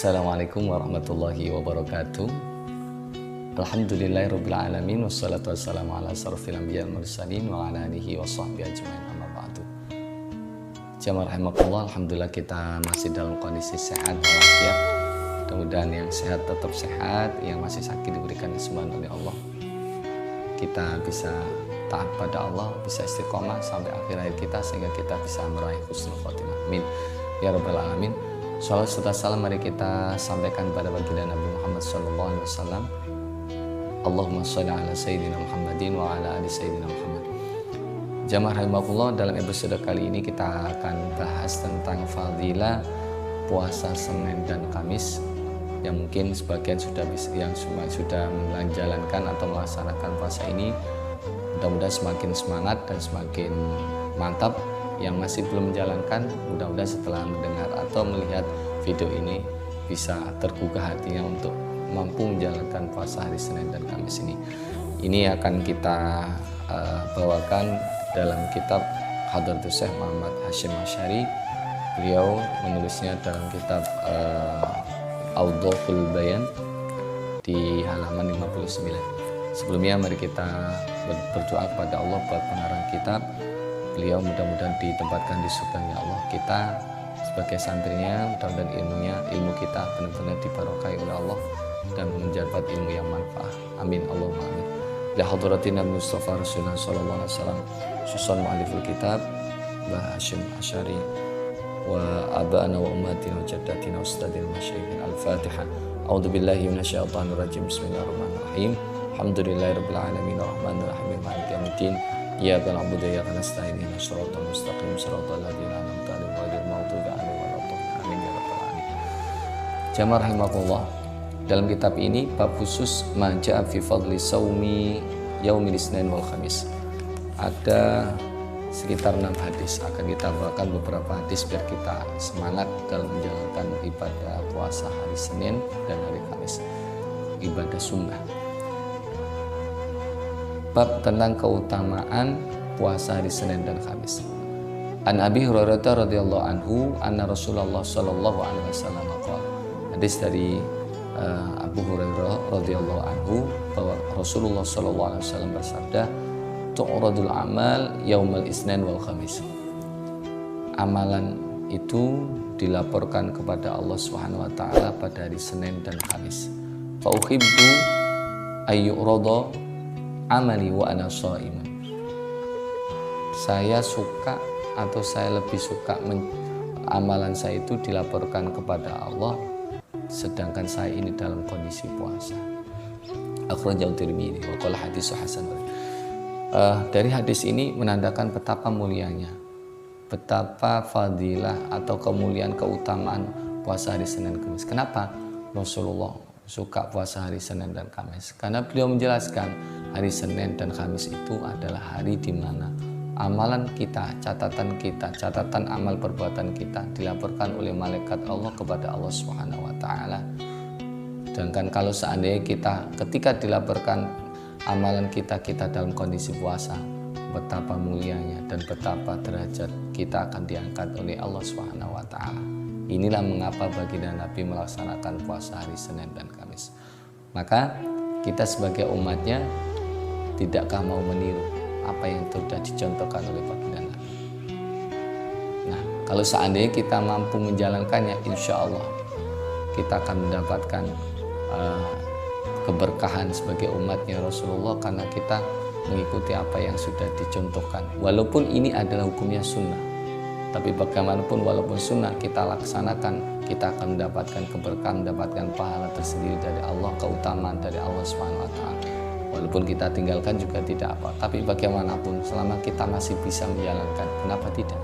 Assalamualaikum warahmatullahi wabarakatuh. Alhamdulillahirabbil alamin wassalatu wassalamu ala asrofil anbiya'i wal mursalin wa ala alihi washabbihi ajmain amma ba'du. Jamaah rahimakumullah, alhamdulillah kita masih dalam kondisi sehat walafiat. Mudah-mudahan yang sehat tetap sehat, yang masih sakit diberikan kesembuhan oleh Allah. Kita bisa taat pada Allah, bisa istiqomah sampai akhir hayat kita sehingga kita bisa meraih husnul khotimah. Amin ya rabbal alamin. Shalawat serta salam mari kita sampaikan pada baginda Nabi Muhammad SAW. Allahumma sholli ala Sayyidina Muhammadin wa ala ali Sayyidina Muhammad. Jamaah rahimakumullah, dalam episode kali ini kita akan bahas tentang fadilah puasa Senin dan Kamis yang mungkin sebagian sudah menjalankan atau melaksanakan puasa ini. Mudah-mudahan semakin semangat dan semakin mantap. Yang masih belum menjalankan, mudah-mudahan setelah mendengar atau melihat video ini bisa tergugah hatinya untuk mampu menjalankan puasa hari Senin dan Kamis ini. Ini akan kita bawakan dalam kitab Hadratus Syekh Muhammad Hasyim Asy'ari. Beliau menulisnya dalam kitab Awdhul Bayan di halaman 59. Sebelumnya mari kita berdoa kepada Allah buat pengarang kitab. Beliau mudah-mudahan ditempatkan di surganya Allah. Kita sebagai santrinya, mudah-mudahan ilmu kita benar-benar dibarokai oleh Allah dan menjabat ilmu yang manfaat. Amin Allahumma amin. Li hadratin Nabi Mustafa Rasulullah sallallahu alaihi wasallam, susun mu'alliful kitab Mbah Hasyim Asy'ari wa abana wa ummatina wa jaddatina wa ustadina masyayikhin. Al-Fatihah. A'udzu billahi minasyaitonir rajim. Bismillahirrahmanirrahim. Alhamdulillahirabbil alamin arrahmanir rahim maliki yaumiddin. Iyyaka na'budu wa iyyaka nasta'in ihdinas siratal mustaqim siratal ladzina an'amta 'alaihim ghairil maghdubi 'alaihim waladdallin. Amin ya rabbal alamin. Jamaah rahimakumullah, dalam kitab ini bab khusus ma ja'a fi fadli shaumi yaumil Isnin wal Khamis. Ada sekitar 6 hadis, akan kita bawakan beberapa hadis biar kita semangat dalam menjalankan ibadah puasa hari Senin dan hari Kamis, ibadah sunnah. Bab tentang keutamaan puasa hari Senin dan Kamis. An Abi Hurairah radhiyallahu anhu anna Rasulullah sallallahu alaihi wasallam qala. Hadis dari Abu Hurairah radhiyallahu anhu bahwa Rasulullah sallallahu alaihi wasallam bersabda, tu'radul amal yaumal Isnin wal Khamis. Amalan itu dilaporkan kepada Allah Subhanahu wa taala pada hari Senin dan Kamis. Fa uhibbu ayyurada amali wa ana shaimun. Saya suka atau saya lebih suka amalan saya itu dilaporkan kepada Allah sedangkan saya ini dalam kondisi puasa. Akhrajahu Tirmidzi wa qala hadits hasan. Dari hadis ini menandakan betapa mulianya, betapa fadilah atau kemuliaan keutamaan puasa hari Senin dan Kamis. Kenapa Rasulullah suka puasa hari Senin dan Kamis? Karena beliau menjelaskan hari Senin dan Kamis itu adalah hari di mana amalan kita, catatan amal perbuatan kita dilaporkan oleh malaikat Allah kepada Allah Subhanahu wa taala. Sedangkan kalau seandainya kita ketika dilaporkan amalan kita dalam kondisi puasa, betapa mulianya dan betapa derajat kita akan diangkat oleh Allah Subhanahu wa taala. Inilah mengapa baginda Nabi melaksanakan puasa hari Senin dan Kamis. Maka kita sebagai umatnya tidakkah mau meniru apa yang sudah dicontohkan oleh baginda Nabi? Nah, kalau seandainya kita mampu menjalankannya, insya Allah kita akan mendapatkan keberkahan sebagai umatnya Rasulullah karena kita mengikuti apa yang sudah dicontohkan. Walaupun ini adalah hukumnya sunnah, tapi bagaimanapun walaupun sunnah kita laksanakan, kita akan mendapatkan keberkahan, mendapatkan pahala tersendiri dari Allah, keutamaan dari Allah Subhanahu wa taala. Walaupun kita tinggalkan juga tidak apa, tapi bagaimanapun selama kita masih bisa menjalankan, kenapa tidak?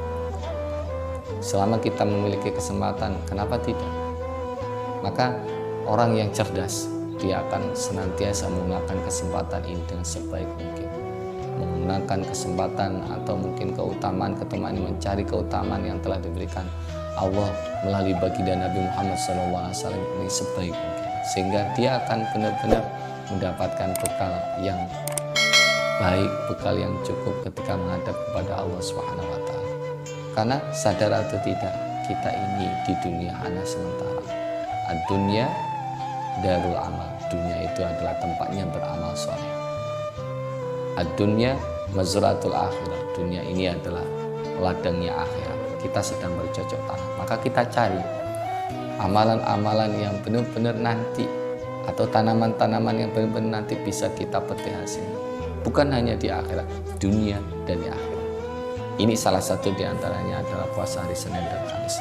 Selama kita memiliki kesempatan, kenapa tidak? Maka orang yang cerdas, dia akan senantiasa menggunakan kesempatan ini dengan sebaik mungkin, menggunakan kesempatan atau mungkin keutamaan ini, mencari keutamaan yang telah diberikan Allah melalui baginda Nabi Muhammad SAW ini sebaik mungkin, sehingga dia akan benar-benar mendapatkan bekal yang baik, bekal yang cukup ketika menghadap kepada Allah Subhanahu wa taala. Karena sadar atau tidak, kita ini di dunia hanya sementara. Ad-dunya darul amal. Dunia itu adalah tempatnya beramal soleh. Ad-dunya mazratul akhirah. Dunia ini adalah ladangnya akhirat. Kita sedang bercocok tanam. Maka kita cari amalan-amalan yang benar-benar nanti, atau tanaman-tanaman yang benar-benar nanti bisa kita petik hasilnya. Bukan hanya di akhirat, dunia dan di akhirat. Ini salah satu diantaranya adalah puasa hari Senin dan Kamis.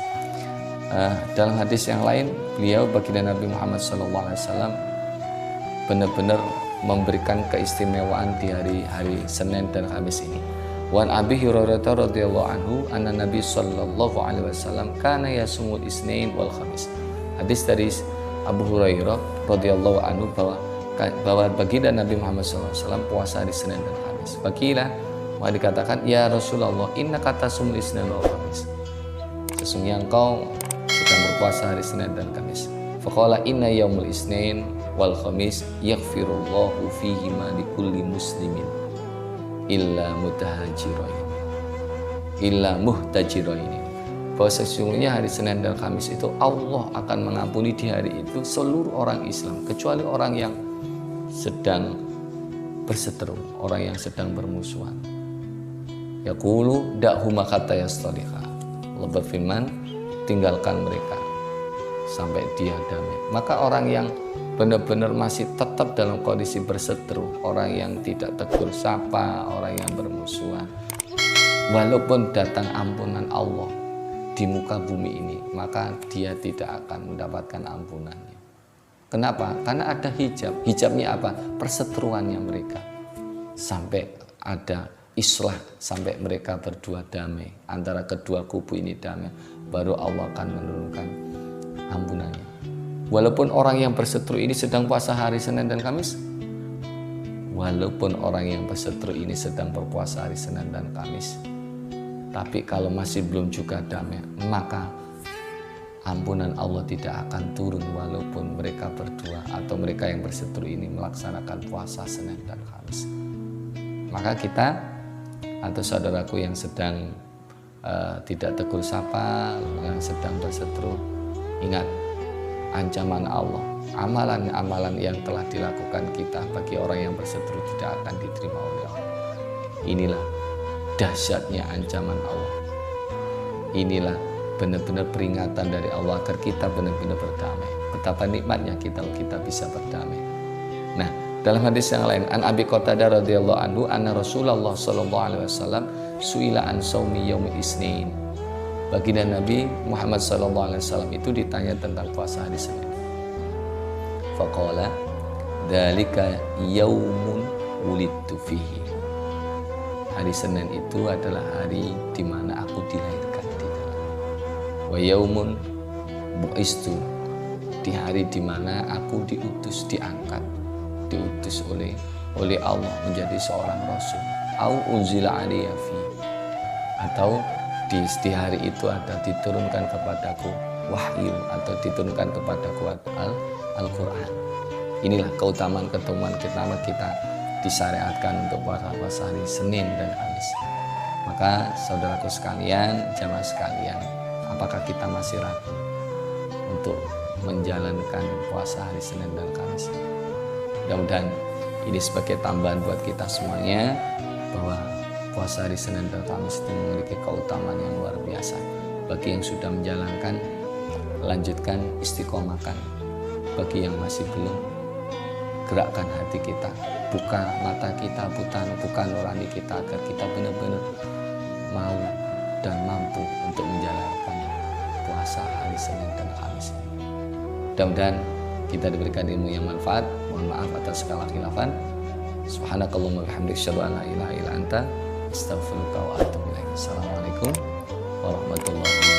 Dalam hadis yang lain, beliau baginda Nabi Muhammad SAW benar-benar memberikan keistimewaan di hari Senin dan Kamis ini. Wan Abi Hurairah radhiyallahu anhu anna Nabi sallallahu alaihi wasallam kana yasumul isnain wal khamis. Hadis dari Abu Hurairah radhiyallahu anhu bahwa baginda Nabi Muhammad SAW puasa hari Senin dan Kamis. Bagilah maka dikatakan, ya Rasulullah, inna kata sumul isnain wal khamis. Sesungguhnya engkau sedang berpuasa hari Senin dan Kamis. Faqala inna yaumul isnain wal khamis yaghfirullahu fihi ma likulli muslimin illa muhtajiroin. Bahwa sesungguhnya hari Senin dan Kamis itu Allah akan mengampuni di hari itu seluruh orang Islam, kecuali orang yang sedang berseteru, orang yang sedang bermusuhan. Yaqulu da'huma kata yastaliha. Allah berfirman, tinggalkan mereka sampai dia damai. Maka orang yang benar-benar masih tetap dalam kondisi berseteru, orang yang tidak tegur sapa, orang yang bermusuhan, walaupun datang ampunan Allah di muka bumi ini, maka dia tidak akan mendapatkan ampunannya. Kenapa? Karena ada hijab. Hijabnya apa? Perseteruannya mereka. Sampai ada islah, sampai mereka berdua damai, antara kedua kubu ini damai, baru Allah akan menurunkan ampunannya. Walaupun orang yang berseteru ini sedang puasa hari Senin dan Kamis, walaupun orang yang berseteru ini sedang berpuasa hari Senin dan Kamis, tapi kalau masih belum juga damai, maka ampunan Allah tidak akan turun walaupun mereka berdua atau mereka yang berseteru ini melaksanakan puasa Senin dan Kamis. Maka kita atau saudaraku yang sedang tidak tegur sapa, yang sedang berseteru, ingat ancaman Allah, amalan-amalan yang telah dilakukan kita bagi orang yang berseteru tidak akan diterima oleh Allah. Inilah dahsyatnya ancaman Allah. Inilah benar-benar peringatan dari Allah agar kita benar-benar berdamai. Betapa nikmatnya kita bisa berdamai. Nah, dalam hadis yang lain, an Abi Qatadah radhiyallahu anhu anna Rasulullah sallallahu alaihi wasallam suila an shaumi yaumil isnain. Baginda Nabi Muhammad sallallahu alaihi wasallam itu ditanya tentang puasa hari Senin. Faqala dzalika yaumun wulidtu fihi. Hari Senin itu adalah hari di mana aku dilahirkan di dalam. Wa yaumun bu'istu, di hari di mana aku diutus, diutus oleh Allah menjadi seorang rasul. Au unzila alayya fi, atau di hari itu ada diturunkan kepadaku wahyu atau diturunkan kepadaku Al-Quran. Inilah keutamaan kita disyariatkan untuk puasa hari Senin dan Kamis. Maka saudaraku sekalian, jamaah sekalian, apakah kita masih ragu untuk menjalankan puasa hari Senin dan Kamis? Mudah-mudahan ini sebagai tambahan buat kita semuanya, bahwa puasa hari Senin dan Kamis itu memiliki keutamaan yang luar biasa. Bagi yang sudah menjalankan, lanjutkan, istiqomahkan. Bagi yang masih belum, gerakkan hati kita, buka mata kita, buka nurani kita, agar kita benar-benar mau dan mampu untuk menjalankan puasa hari Senin dan Kamis ini. Mudah-mudahan kita diberikan ilmu yang manfaat. Mohon maaf atas segala khilafan. Subhanakallahumma wa bihamdika asyhadu an la ilaha illa anta astaghfiruka wa atubu ilaik. Assalamualaikum warahmatullahi wabarakatuh.